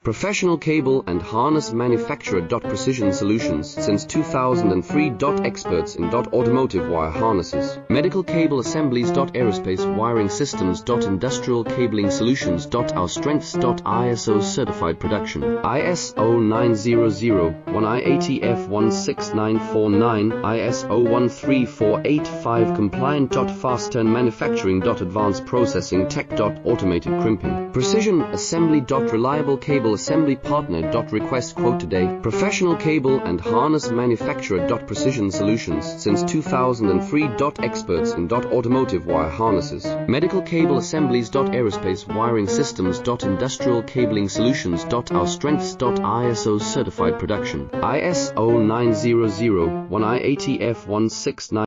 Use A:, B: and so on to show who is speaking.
A: Professional cable and harness manufacturer. Precision Solutions since 2003. Experts in automotive wire harnesses. Medical cable assemblies. Aerospace wiring systems. Industrial cabling solutions. Our strengths. ISO certified production. ISO 9001 IATF 16949 ISO 13485 compliant. Fast turn manufacturing. Advanced processing tech. Automated crimping. Precision assembly. Reliable cable assembly partner. Request quote today. Professional cable and harness manufacturer. Precision Solutions since 2003. Experts in automotive wire harnesses. Medical cable assemblies. Aerospace wiring systems. Industrial cabling solutions. Our strengths. ISO certified production. ISO 9001 IATF 169